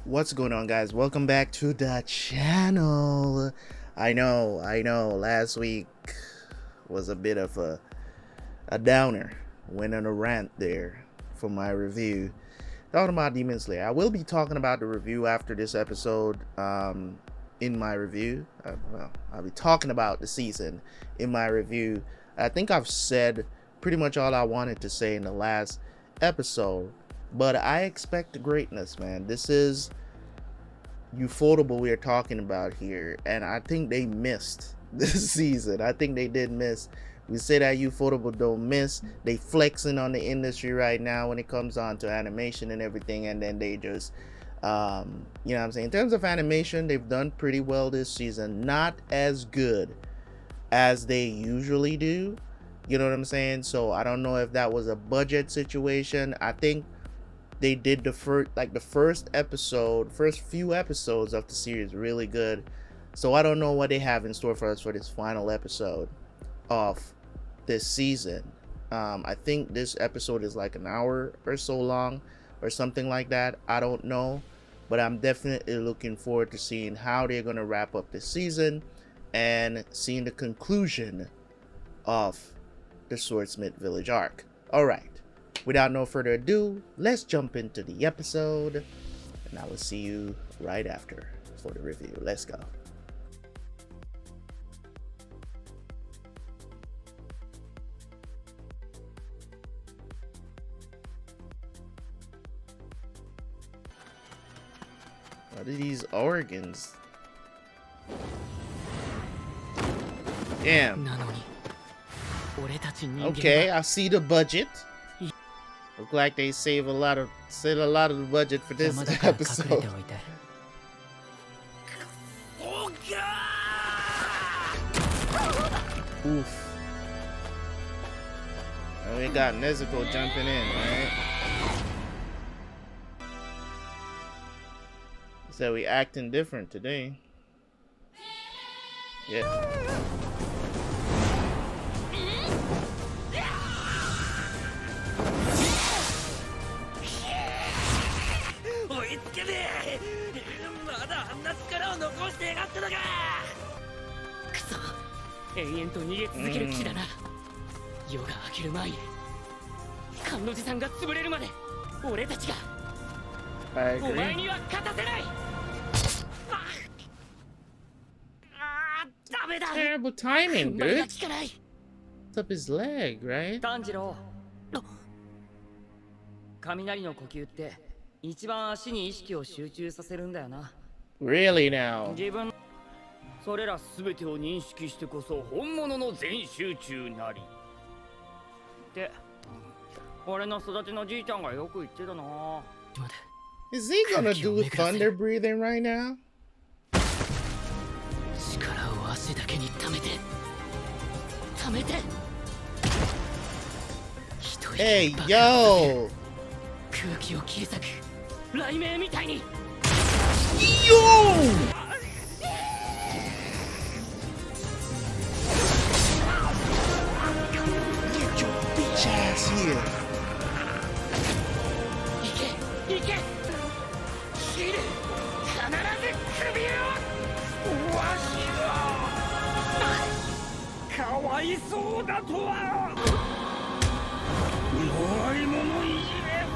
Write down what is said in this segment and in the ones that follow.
What's going on, guys? Welcome back to the channel. I know, last week was a bit of a downer. Went on a rant there for my review. Talking about Demon Slayer. I will be talking about the review after this episode in my review. I'll be talking about the season in my review. I think I've said pretty much all I wanted to say in the last episode. But I expect greatness, man. This is Ufotable we're talking about here, and I think they missed this season. I think they did miss. We say that Ufotable don't miss. They flexing on the industry right now when it comes on to animation and everything, and then they just, you know what I'm saying? In terms of animation, they've done pretty well this season. Not as good as they usually do. You know what I'm saying? So I don't know if that was a budget situation. I think they did the first few episodes of the series really good. So I don't know what they have in store for us for this final episode of this season. I think this episode is like an hour or so long or something like that. I don't know, but I'm definitely looking forward to seeing how they're going to wrap up this season and seeing the conclusion of the Swordsmith Village arc. All right. Without no further ado, let's jump into the episode, and I will see you right after for the review. Let's go. What are these organs? Damn. Okay, I see the budget. Look like they save a lot of the budget for this episode. Oof. And we got Nezuko jumping in, right? So we acting different today. Yeah. I agree. Terrible timing, dude. What's up his leg, right? Tanjiro. 雷の呼吸って一番足に意識を集中させるんだよな。Really now? 自分それらすべてを認識してこそ本物の全集中なり。って俺の育ちのじいちゃんがよく言ってたな。Is he gonna do thunder breathing right now? 力を足だけに溜めて。Hey, yo! 空気を切り裂く雷鳴みたいに。Yo! Get your bitch ass here! いけ切る必ず首をわしがかわいそうだとは弱い者いじめを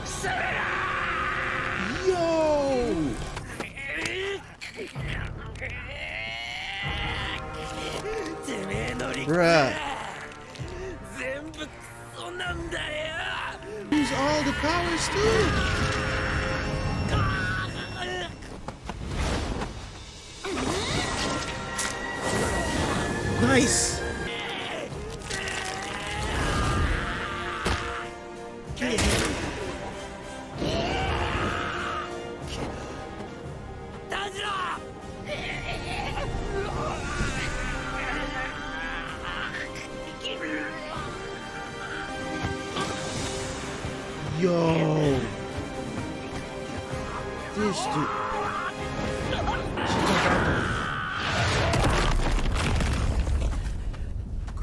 されら Yo! Bruh. Use all the powers too. Nice. Yo, this dude.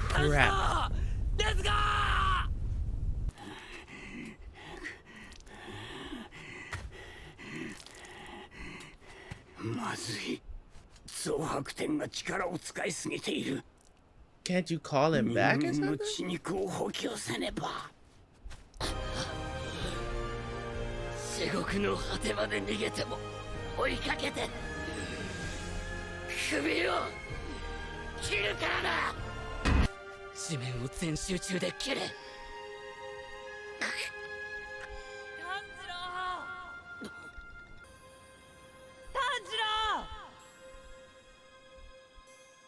Crap. Let's go! 総白天が力を使いすぎている。 Can't you call him back or 人間の something? 血肉を補給せねば。至極の果てまで逃げても追いかけて首を切るからな。地面を全集中で切れ。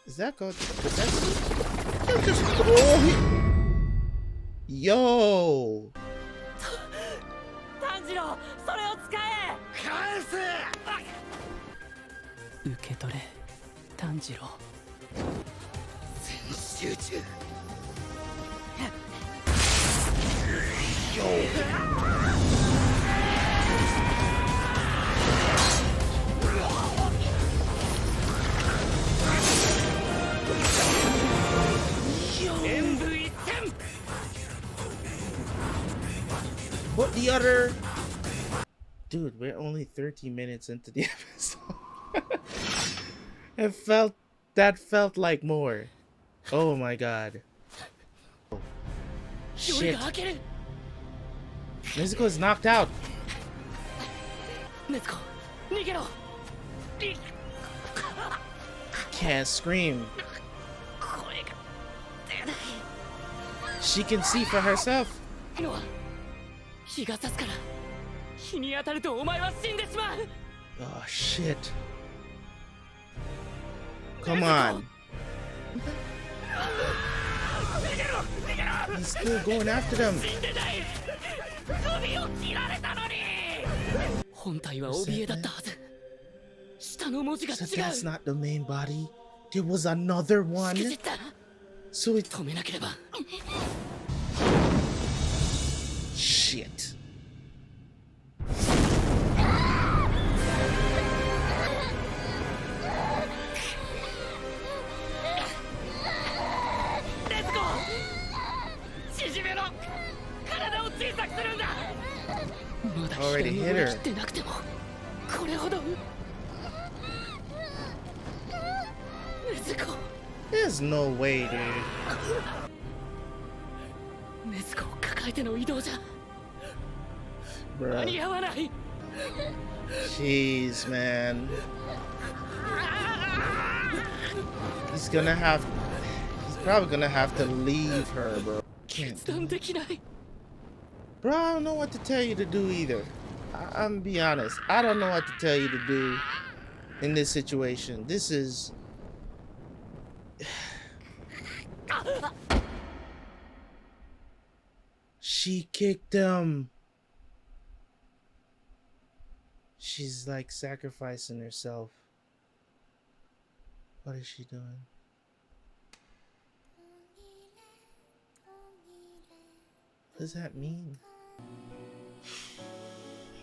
Is that good? Is that just throw him? Yo! Tanjiro, それを使え。返せ。受け取れ、炭治郎。全集中。What the other? Dude, we're only 30 minutes into the episode. That felt like more. Oh my god. Oh, shit. Nezuko is knocked out. Nezuko, 逃げろ。 Can't scream. She can see for herself. 日が差すから日に当たるとお前は死んでしまう。 Oh shit. Come on. He's still going after them. 首を切られたのに。本体は怯えだったはず。下の文字が違う。So that's not the main body. There was another one. So it 止めなければ。 Shit. Already hit her. There's no way, dude. Nezuko を抱えての移動じゃ。 Bruh. Jeez, man. He's probably gonna have to leave her, bro. Can't do it. Bro, I don't know what to tell you to do either. I'm gonna be honest. I don't know what to tell you to do in this situation. This is... She kicked him. She's like sacrificing herself. What is she doing? What does that mean?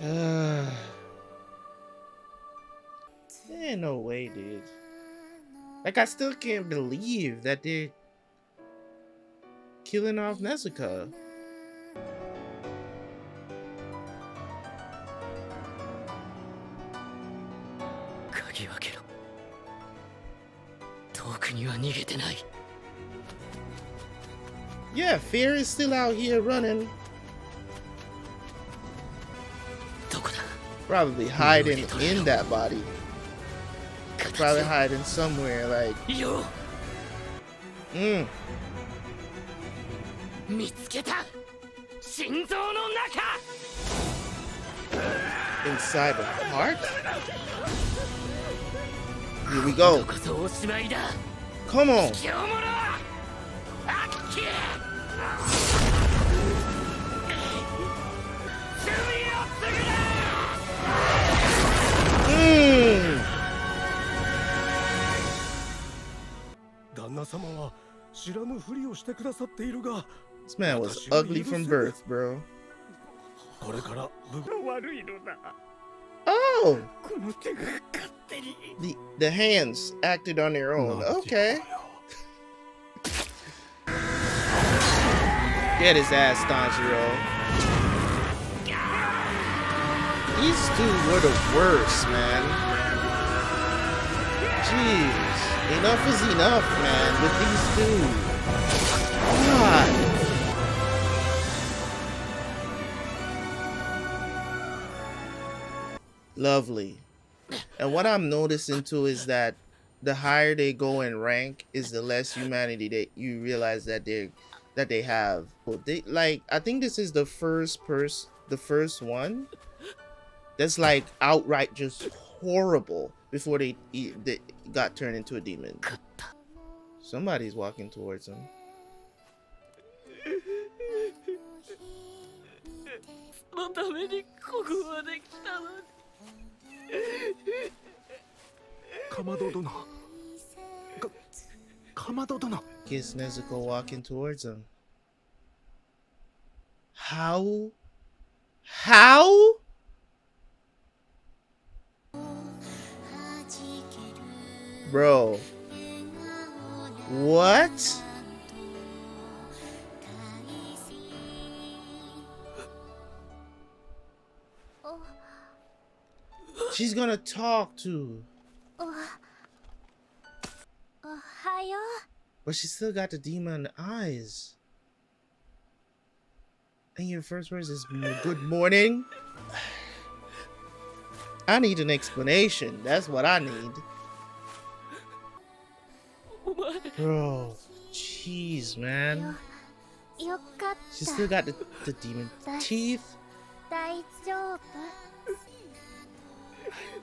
There ain't no way, dude. Like, I still can't believe that they're killing off Nezuko. Yeah, Fear is still out here running. Probably hiding in that body. Probably hiding somewhere, like... Inside the heart? Here we go. Come on. This man was ugly from birth, bro. Oh! The hands acted on their own. Okay. Get his ass, Tanjiro. These two were the worst, man. Jeez, enough is enough, man, with these two. God. Lovely. And what I'm noticing too is that the higher they go in rank is the less humanity that you realize that they have. They like, I think this is the first one that's like outright just horrible before they got turned into a demon. Somebody's walking towards him. そのためにここまで来たのに。かまど殿。かまど殿。 Kiss Nezuko walking towards him. How? How? Bro. What? She's gonna talk to. But she still got the demon eyes. And your first words is good morning. I need an explanation. That's what I need. Bro, jeez, man. She still got the demon teeth.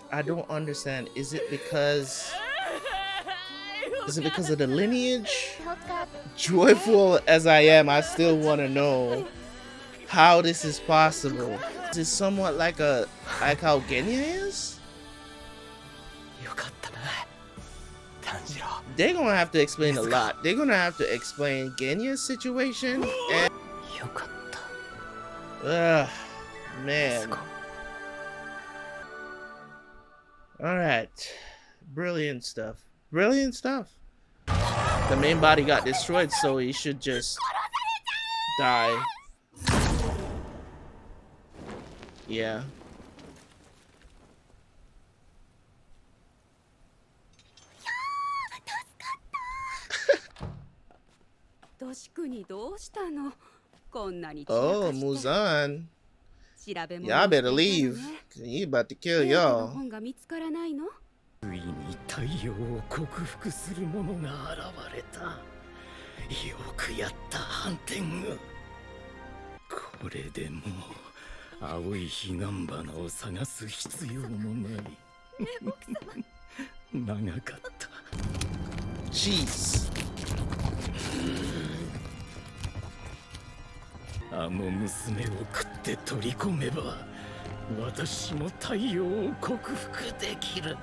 I don't understand. Is it because of the lineage? Joyful as I am, I still want to know how this is possible. Is it somewhat like how Genya is? They're gonna have to explain a lot. They're gonna have to explain Genya's situation and man. Alright. Brilliant stuff. Brilliant stuff. The main body got destroyed, so he should just die. Yeah. としくにどうしたのこんなに Oh, Muzan. Y'all better leave. He about to kill y'all. 本が見つからないのついに太陽を克服する者が現れた。よくやったハンテング。これでもう青い彼岸花を探す必要もない。長かった。Jeez. あの娘を食って取り込めば私も太陽を克服できる。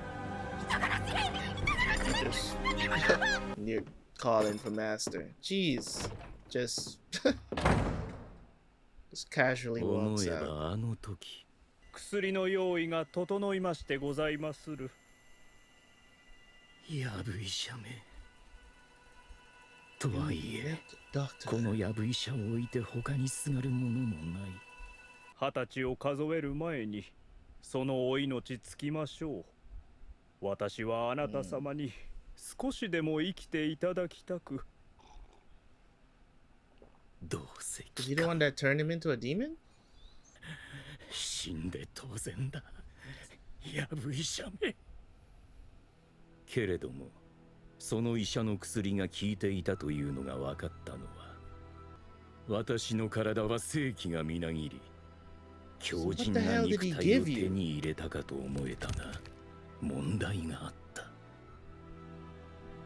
You're calling for master. Jeez. Just casually walks out. あの時薬の用意が整いましてございまする。やぶ医者め。とはいえ、このやぶ医者を置いて他にすがるものもない。20歳を数える前にそのお命つきましょう。私はあなた様に少しでも生きていただきたく。どうせ Is he the one that turned him into a demon? 死んで当然だ。やぶ医者め。けれども、その医者の薬が効いていたというのが分かったのは、私の体は正気がみなぎり、強靭な肉体を手に入れたかと思えたが、問題があった。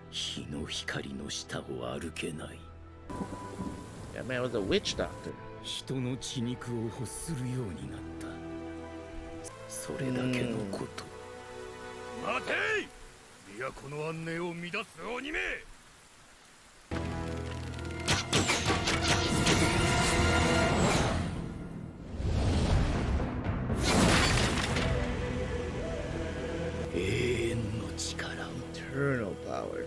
日の光の下を歩けない。That man was a witch doctor. 人の血肉を欲するようになった。それだけのこと。待てい！都の安寧を乱す鬼め！永遠の力。Eternal power.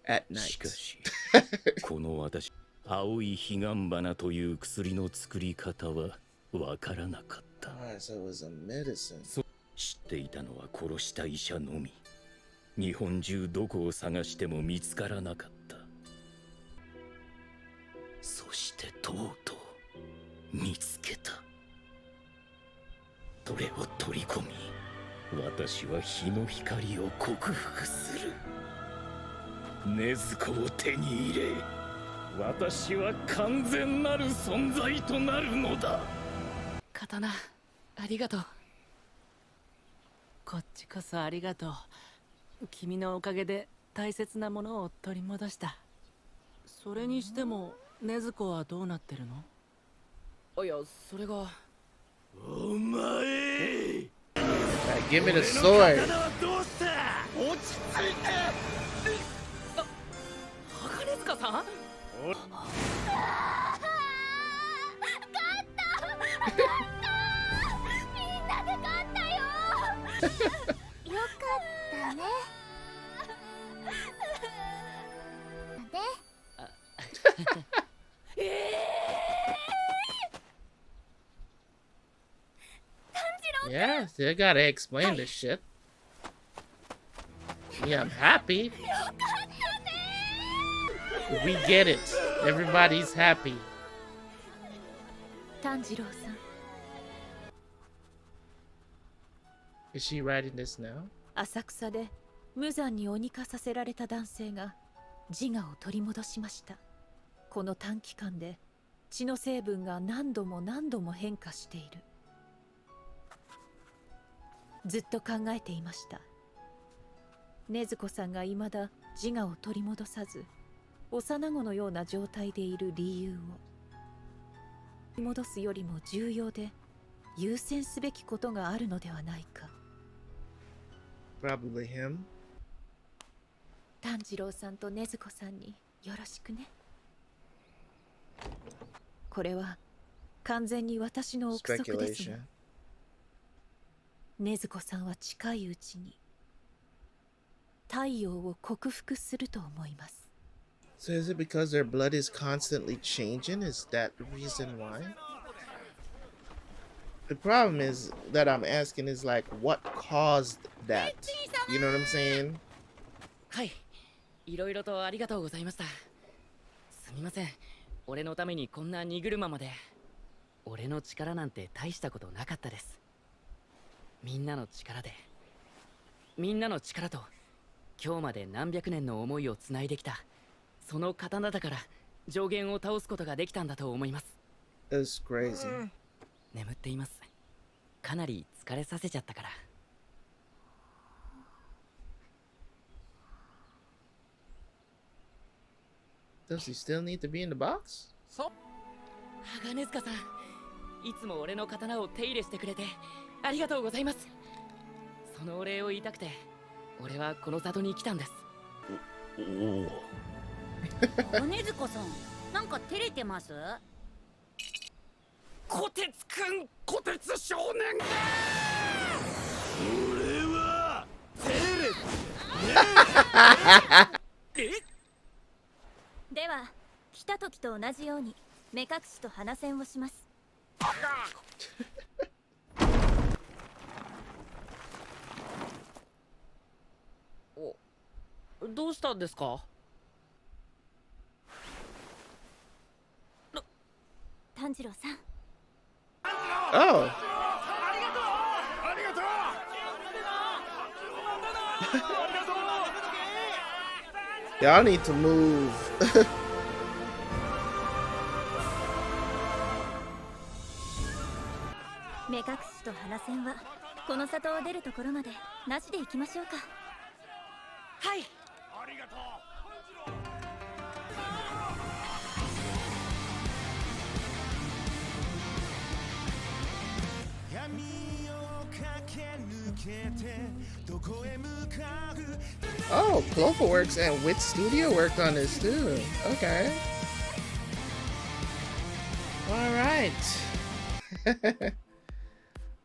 At night. しかし、この私、青い彼岸花という薬の作り方はわからなかった。Ah, so it was a medicine. 知っっていたのは殺した医者のみ。日本中どこを探しても見つからなかった。そしてとうとう見つけた。それを取り込み、私は日の光を克服する。禰豆子を手に入れ、私は完全なる存在となるのだ。刀、ありがとう。こっちこそありがとう。君のおかげで大切なものを取り戻した。それにしても禰豆子はどうなってるの？いや、それが。お前、Right, give me the sword. どうした？落ち着いて。鋼塚さん？勝ったみんなで勝ったよよかったねYeah, still gotta explain this shit. Yeah, I'm happy. We get it. Everybody's happy. 炭治郎さん Is she writing this now? 浅草で無残に鬼化させられた男性が自我を取り戻しました。この短期間で血の成分が何度も何度も変化している。ずっと考えていました。禰豆子さんが未だ自我を取り戻さず幼子のような状態でいる理由を。取り戻すよりも重要で優先すべきことがあるのではないか。Probably him. 炭治郎さんと禰豆子さんによろしくね。これは完全に私の憶測ですが、禰豆子さんは近いうちに太陽を克服すると思います。So is it because their blood is constantly changing? Is that the reason why? The problem is that I'm asking is like, what caused that? You know what I'm saying? はい、いろいろとありがとうございました。すみません、俺のためにこんな荷車まで。俺の力なんて大したことなかったです。みんなの力で、みんなの力と今日まで何百年の思いをつないできたその刀だから上限を倒すことができたんだと思います。 That's crazy. 眠っています。かなり疲れさせちゃったから。Does he still need to be in the box? 鋼塚さん、いつも俺の刀を手入れしてくれてありがとうございます。そのお礼を言いたくて俺はこの里に来たんです。おお。禰豆子さん、なんか照れてます？こてつくん、こてつ少年だ。俺は照れて。では来た時と同じように目隠しと鼻栓をします。どうしたんですか？炭治郎さん。Oh. Y'all need to move. 目隠しと鼻栓はこの里を出るところまでなしで行きましょうか。はい。Oh, Cloverworks and Wit Studio worked on this too. Okay. All right.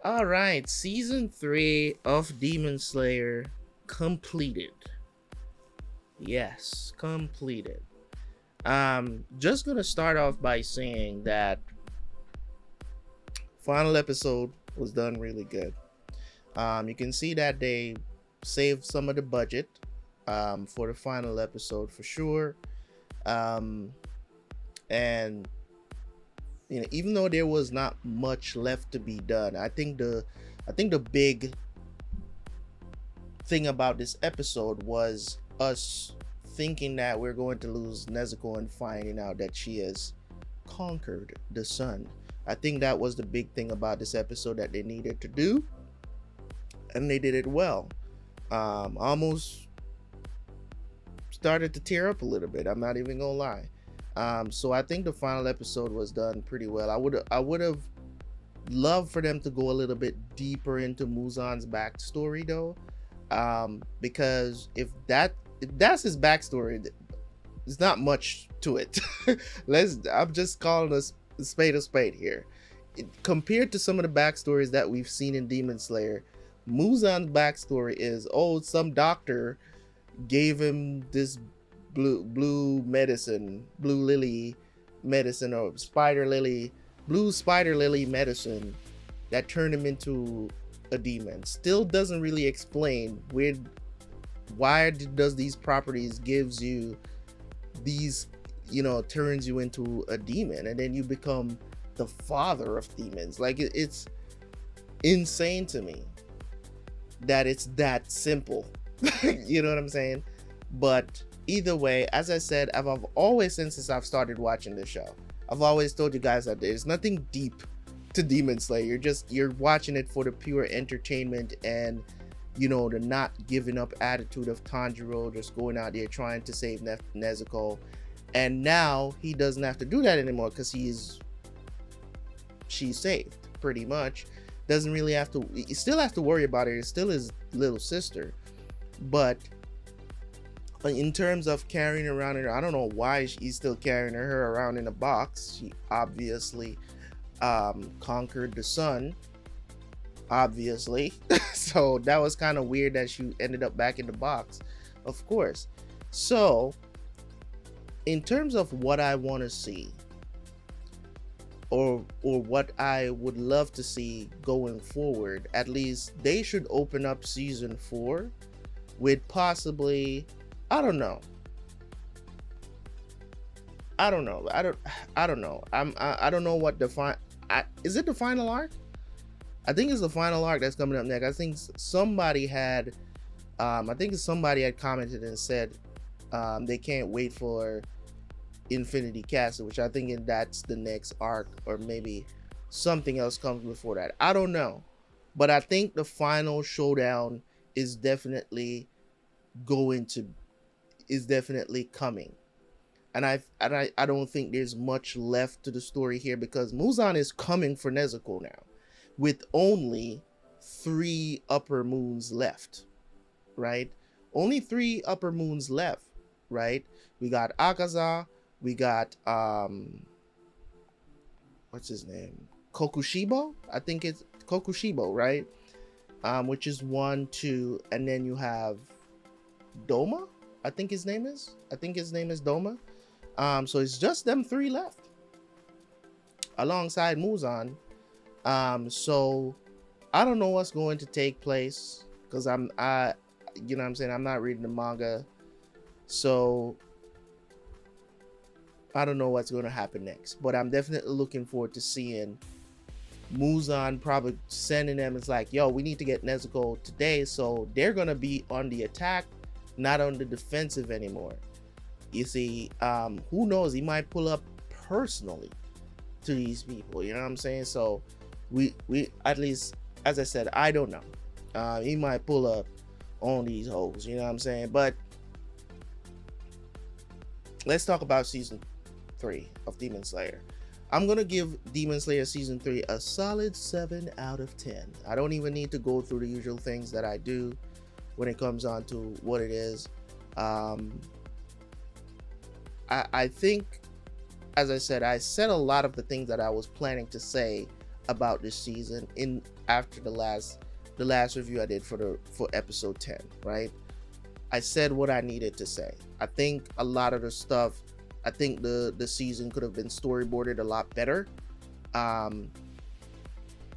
All right. Season 3 of Demon Slayer completed. Yes, completed. Just gonna start off by saying that final episode was done really good. You can see that they saved some of the budget for the final episode for sure. And even though there was not much left to be done, I think the big thing about this episode was us thinking that we're going to lose Nezuko and finding out that she has conquered the sun. I think that was the big thing about this episode that they needed to do, and they did it well. Almost started to tear up a little bit, I'm not even gonna lie. So I think the final episode was done pretty well. I would have loved for them to go a little bit deeper into Muzan's backstory though, because if that's his backstory, there's not much to it. I'm just calling a spade here. Compared to some of the backstories that we've seen in Demon Slayer, Muzan's backstory is, some doctor gave him this blue lily medicine, or blue spider lily medicine that turned him into a demon. Still doesn't really explain why does these properties gives you these, turns you into a demon, and then you become the father of demons. Like, it's insane to me that it's that simple. You know what I'm saying? But either way, as I said, I've always, since I've started watching this show, I've always told you guys that there's nothing deep to Demon Slayer. You're watching it for the pure entertainment and the not giving up attitude of Tanjiro, just going out there trying to save Nezuko. And now he doesn't have to do that anymore because she's saved, pretty much. Doesn't really have to, he still has to worry about her. It's still his little sister. But in terms of carrying around her, I don't know why he's still carrying her around in a box. She obviously conquered the sun, obviously. So that was kind of weird that she ended up back in the box, of course. So in terms of what I want to see, or what I would love to see going forward, at least they should open up season 4 with possibly, I don't know. I don't know what is it the final arc? I think it's the final arc that's coming up next. I think somebody had commented and said they can't wait for Infinity Castle, which I think that's the next arc, or maybe something else comes before that. I don't know, but I think the final showdown is definitely coming, and I don't think there's much left to the story here, because Muzan is coming for Nezuko now, with only 3 upper moons left, right? Only 3 upper moons left, right? We got Akaza, we got what's his name? Kokushibo? I think it's Kokushibo, right? Which is 1, 2, and then you have Doma, I think his name is Doma. So it's just them 3 left alongside Muzan. So I don't know what's going to take place, because I'm not reading the manga, so I don't know what's going to happen next. But I'm definitely looking forward to seeing Muzan probably sending them. It's like, yo, we need to get Nezuko today, so they're going to be on the attack, not on the defensive anymore. You see, who knows, he might pull up personally to these people, you know what I'm saying? So we at least, as I said, I don't know, he might pull up on these hoes, you know what I'm saying? But let's talk about season 3 of Demon Slayer. I'm gonna give Demon Slayer season 3 a solid 7 out of 10. I don't even need to go through the usual things that I do when it comes on to what it is. I think, as I said a lot of the things that I was planning to say about this season after the last review I did for episode 10, right? I said what I needed to say. I think a lot of the stuff, I think the season could have been storyboarded a lot better.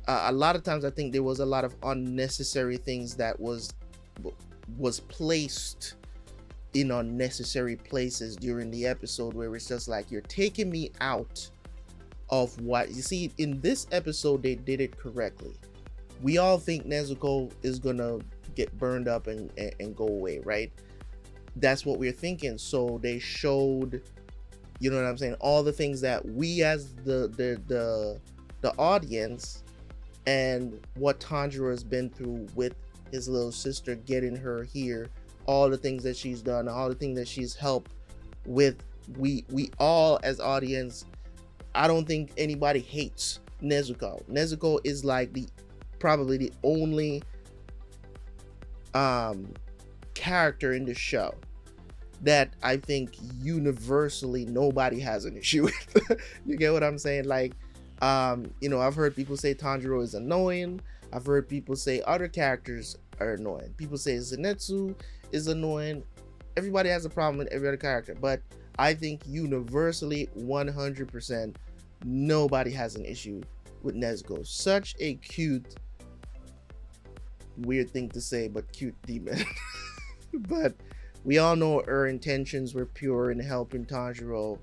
a lot of times I think there was a lot of unnecessary things that was placed in unnecessary places during the episode, where it's just like, you're taking me out of what you see. In this episode, they did it correctly. We all think Nezuko is gonna get burned up and go away, right? That's what we're thinking. So they showed, you know what I'm saying, all the things that we as the audience, and what Tanjiro has been through with his little sister, getting her here, all the things that she's done, all the things that she's helped with. We all as audience, I don't think anybody hates Nezuko. Nezuko is like probably the only character in the show that I think universally nobody has an issue with. You get what I'm saying? Like, you know, I've heard people say Tanjiro is annoying. I've heard people say other characters are annoying. People say Zenitsu is annoying. Everybody has a problem with every other character, but I think universally 100% nobody has an issue with Nezuko. Such a cute, weird thing to say, but cute demon. But we all know her intentions were pure in helping Tanjiro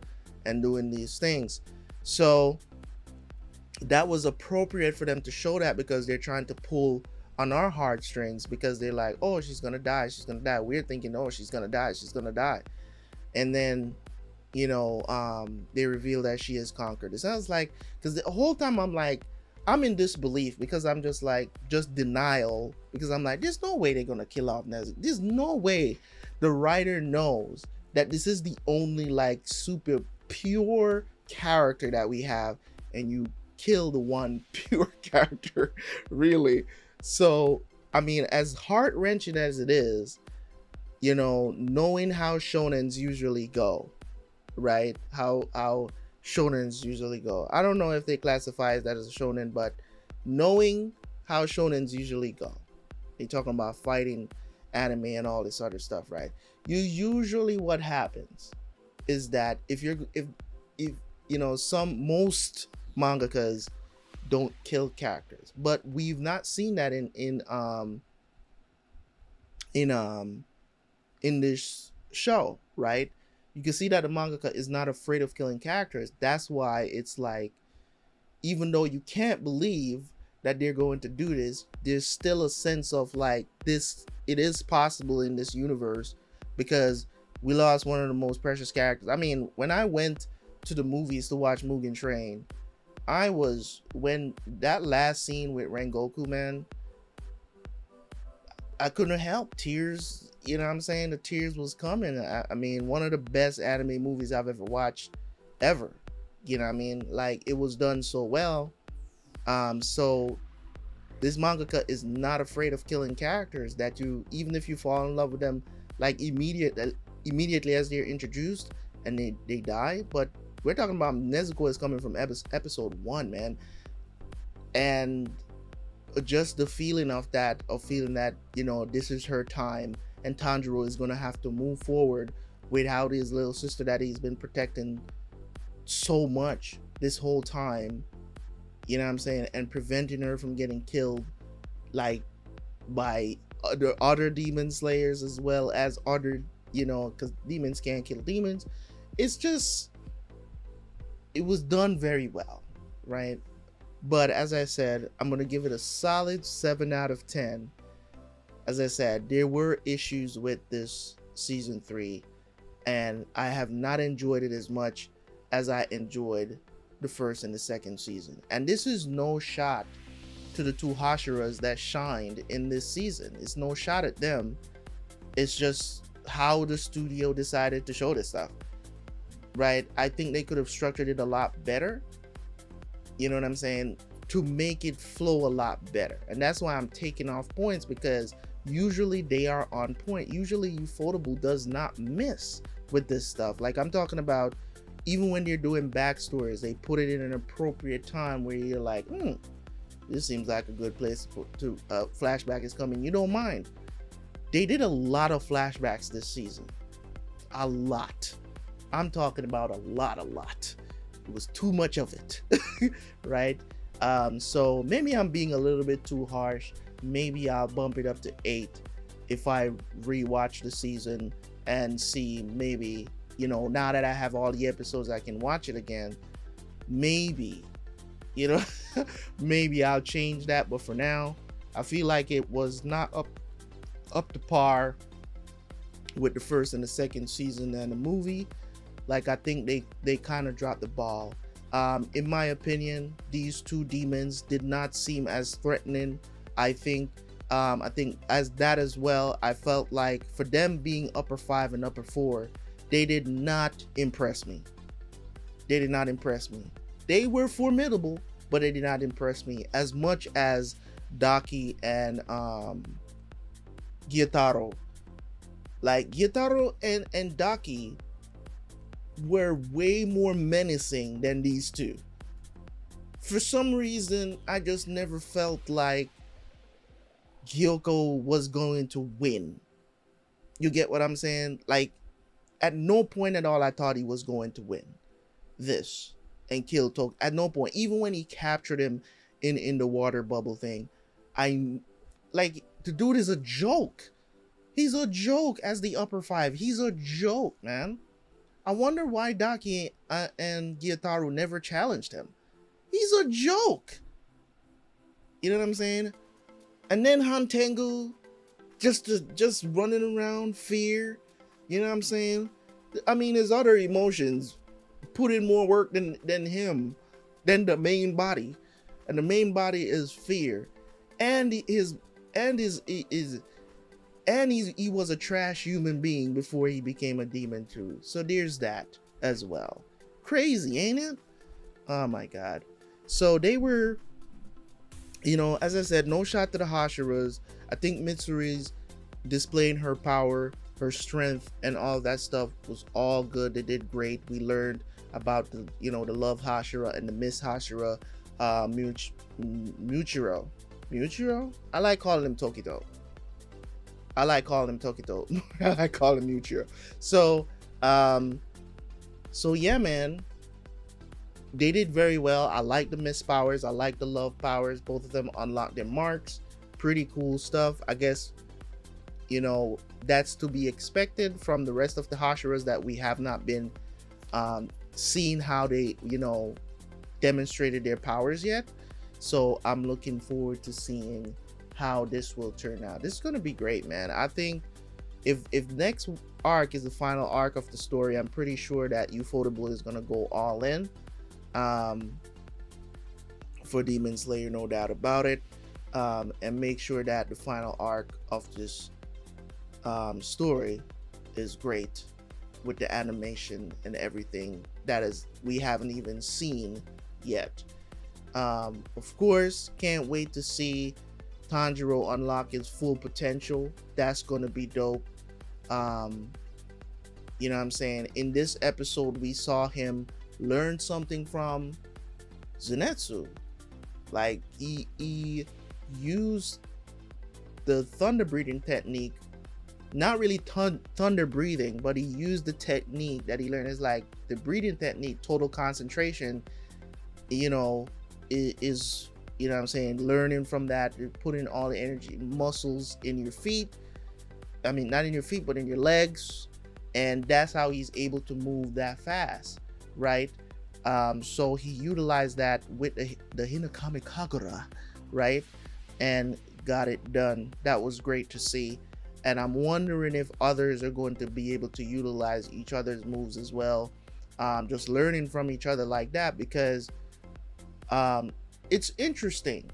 and doing these things. So that was appropriate for them to show that, because they're trying to pull on our heartstrings, because they're like, oh, she's gonna die, she's gonna die. We're thinking, oh, she's gonna die, she's gonna die. And then, you know, they reveal that she is conquered. It sounds like, because the whole time I'm like, I'm in disbelief, because I'm just like, just denial, because I'm like, there's no way they're gonna kill off Nezuko. There's no way the writer knows that this is the only like super pure character that we have, and you kill the one pure character, really. So I mean, as heart-wrenching as it is, you know, knowing how shonens usually go, right? How shonens usually go. I don't know if they classify that as a shonen, but knowing how shonens usually go. They talking about fighting anime and all this other stuff, right? Usually what happens is that if you know, most mangakas don't kill characters, but we've not seen that in this show, right? You can see that the mangaka is not afraid of killing characters. That's why it's like, even though you can't believe that they're going to do this, there's still a sense of like, this, it is possible in this universe, because we lost one of the most precious characters. I mean, when I went to the movies to watch Mugen Train, when that last scene with Rengoku, man, I couldn't help tears. You know what I'm saying? The tears was coming. I mean, one of the best anime movies I've ever watched, ever. You know what I mean? Like, it was done so well. So this mangaka is not afraid of killing characters that you, even if you fall in love with them, like immediately as they're introduced and they die. But we're talking about Nezuko is coming from episode 1, man. And just the feeling of that, you know, this is her time, and Tanjiro is gonna have to move forward without his little sister that he's been protecting so much this whole time, you know what I'm saying, and preventing her from getting killed, like, by other demon slayers, as well as other, you know, because demons can't kill demons. It's just, it was done very well, right? But as I said, I'm gonna give it a solid 7 out of 10. As I said, there were issues with this season 3, and I have not enjoyed it as much as I enjoyed the first and the second season. And this is no shot to the two Hashiras that shined in this season. It's no shot at them. It's just how the studio decided to show this stuff, right? I think they could have structured it a lot better, you know what I'm saying, to make it flow a lot better. And that's why I'm taking off points, because usually they are on point. Usually Ufotable does not miss with this stuff. Like, I'm talking about, even when they're doing backstories, they put it in an appropriate time where you're like, this seems like a good place to flashback is coming. You don't mind. They did a lot of flashbacks this season. A lot. I'm talking about a lot. It was too much of it, right? So maybe I'm being a little bit too harsh. Maybe I'll bump it up to 8 if I rewatch the season and see, maybe, now that I have all the episodes, I can watch it again. Maybe, you know, maybe I'll change that. But for now, I feel like it was not up to par with the first and the second season and the movie. Like, I think they kind of dropped the ball. In my opinion, these two demons did not seem as threatening. I think as that as well, I felt like for them being upper 5 and upper 4, they did not impress me. They did not impress me. They were formidable, but they did not impress me as much as Daki and Gyutaro. Like, Gyutaro and Daki were way more menacing than these two. For some reason, I just never felt like Gyoko was going to win. You get what I'm saying? Like, at no point at all I thought he was going to win this and kill Tok. At no point. Even when he captured him in the water bubble thing, I like, the dude is a joke. He's a joke as the upper 5. He's a joke, man. I wonder why Daki and Gyutaro never challenged him. He's a joke. You know what I'm saying? And then Hantengu just running around, fear. You know what I'm saying? I mean, his other emotions put in more work than him, than the main body. And the main body is fear. And he was a trash human being before he became a demon too. So there's that as well. Crazy, ain't it? Oh my god. So they were, as I said, no shot to the Hashiras. I think Mitsuri's displaying her power, her strength, and all that stuff was all good. They did great. We learned about the love Hashira and the Miss Hashira, Muchiro. I like calling him Tokito. I like calling him Muchiro. So yeah, man, they did very well. I like the Miss powers. I like the love powers. Both of them unlocked their marks. Pretty cool stuff. I guess, that's to be expected from the rest of the Hashiras that we have not been seeing how they, demonstrated their powers yet. So I'm looking forward to seeing how this will turn out. This is going to be great, man. I think if next arc is the final arc of the story, I'm pretty sure that Ufotable is going to go all in for Demon Slayer, no doubt about it, and make sure that the final arc of this story is great with the animation and everything we haven't even seen yet. Of course, can't wait to see Tanjiro unlock his full potential. That's gonna be dope. You know what I'm saying? In this episode, we saw him learn something from Zenitsu. Like, he used the thunder breathing technique. Not really thunder breathing, but he used the technique that he learned. Is like the breathing technique, total concentration, is what I'm saying, learning from that, putting all the energy, muscles in your feet. I mean, not in your feet, but in your legs. And that's how he's able to move that fast, right? So he utilized that with the Hinakami Kagura, right? And got it done. That was great to see. And I'm wondering if others are going to be able to utilize each other's moves as well. Just learning from each other like that, because it's interesting,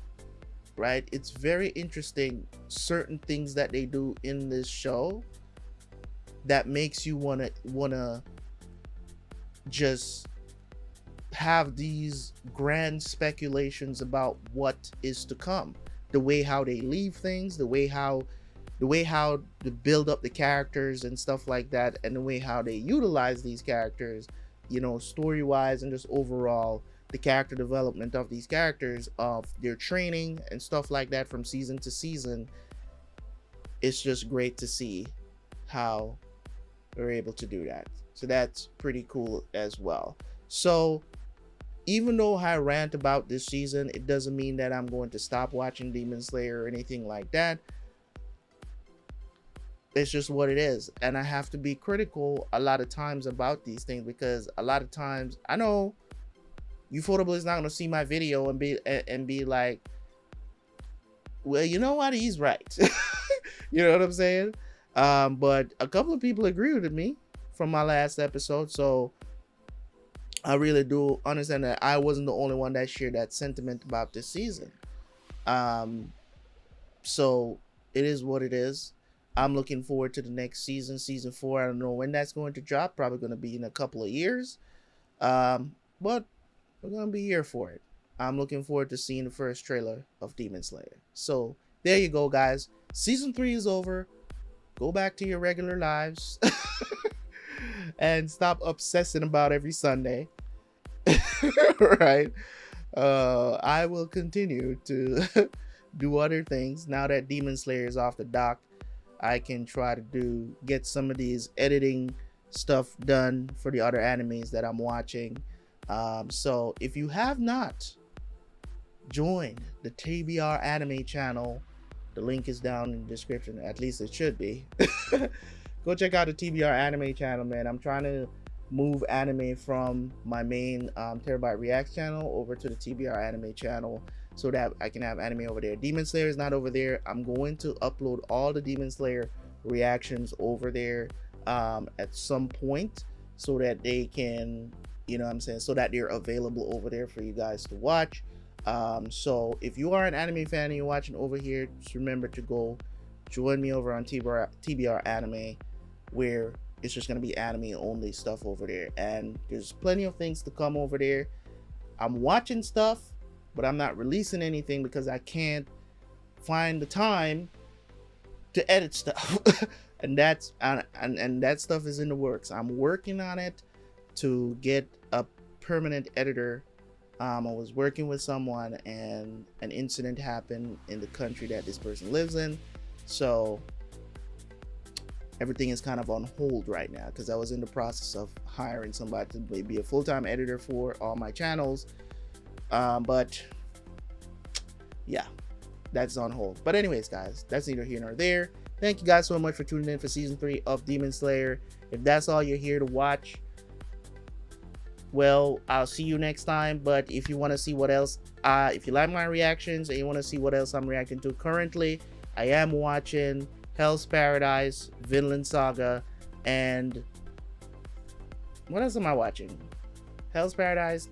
right? It's very interesting, certain things that they do in this show that makes you wanna just have these grand speculations about what is to come. The way how they leave things, the way how to build up the characters and stuff like that, and the way how they utilize these characters, story wise, and just overall the character development of these characters, of their training and stuff like that from season to season. It's just great to see how they're able to do that. So that's pretty cool as well. So even though I rant about this season, it doesn't mean that I'm going to stop watching Demon Slayer or anything like that. It's just what it is. And I have to be critical a lot of times about these things, because a lot of times I know Ufotable is not going to see my video and be like, well, you know what, he's right. You know what I'm saying? But a couple of people agree with me from my last episode, so I really do understand that I wasn't the only one that shared that sentiment about this season. So it is what it is. I'm looking forward to the next season, season 4. I don't know when that's going to drop. Probably going to be in a couple of years. But we're going to be here for it. I'm looking forward to seeing the first trailer of Demon Slayer. So there you go, guys. Season 3 is over. Go back to your regular lives. And stop obsessing about every Sunday. Right? I will continue to do other things. Now that Demon Slayer is off the dock, I can try to get some of these editing stuff done for the other animes that I'm watching. So if you have not joined the TBR anime channel, the link is down in the description. At least it should be. Go check out the TBR anime channel, man. I'm trying to move anime from my main Terabyte Reacts channel over to the TBR anime channel, so that I can have anime over there. Demon Slayer is not over there. I'm going to upload all the Demon Slayer reactions over there at some point, so that they can, you know what I'm saying, so that they're available over there for you guys to watch. So if you are an anime fan and you're watching over here, just remember to go join me over on TBR anime, where it's just going to be anime only stuff over there. And there's plenty of things to come over there. I'm watching stuff, but I'm not releasing anything because I can't find the time to edit stuff. and that stuff is in the works. I'm working on it to get a permanent editor. I was working with someone and an incident happened in the country that this person lives in. So everything is kind of on hold right now, because I was in the process of hiring somebody to be a full-time editor for all my channels. But yeah, that's on hold. But anyways, guys, that's neither here nor there. Thank you guys so much for tuning in for season 3 of Demon Slayer. If that's all you're here to watch, well, I'll see you next time. But if you want to see what else, if you like my reactions and you want to see what else I'm reacting to currently, I am watching Hell's Paradise, Vinland Saga, and what else am I watching? Hell's Paradise.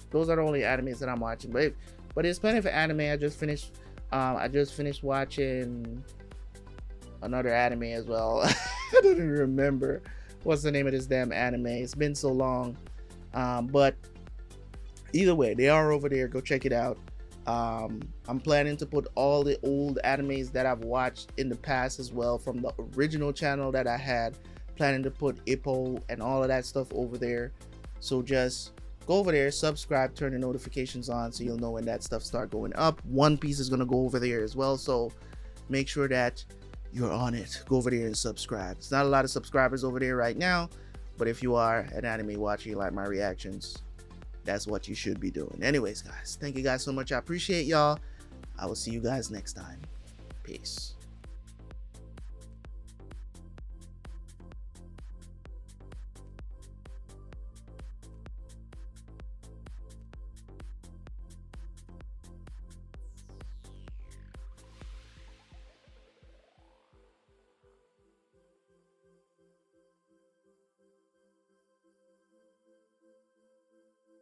Those are the only animes that I'm watching. But there's plenty of anime. I just finished watching another anime as well. I don't even remember what's the name of this damn anime. It's been so long. But either way, they are over there. Go check it out. I'm planning to put all the old animes that I've watched in the past as well, from the original channel that I had. Planning to put Ippo and all of that stuff over there. So just go over there, subscribe, turn the notifications on so you'll know when that stuff start going up. One Piece is going to go over there as well, so make sure that you're on it. Go over there and subscribe. It's not a lot of subscribers over there right now, but if you are an anime watcher, you like my reactions, that's what you should be doing. Anyways, guys, thank you guys so much. I appreciate y'all. I will see you guys next time. Peace.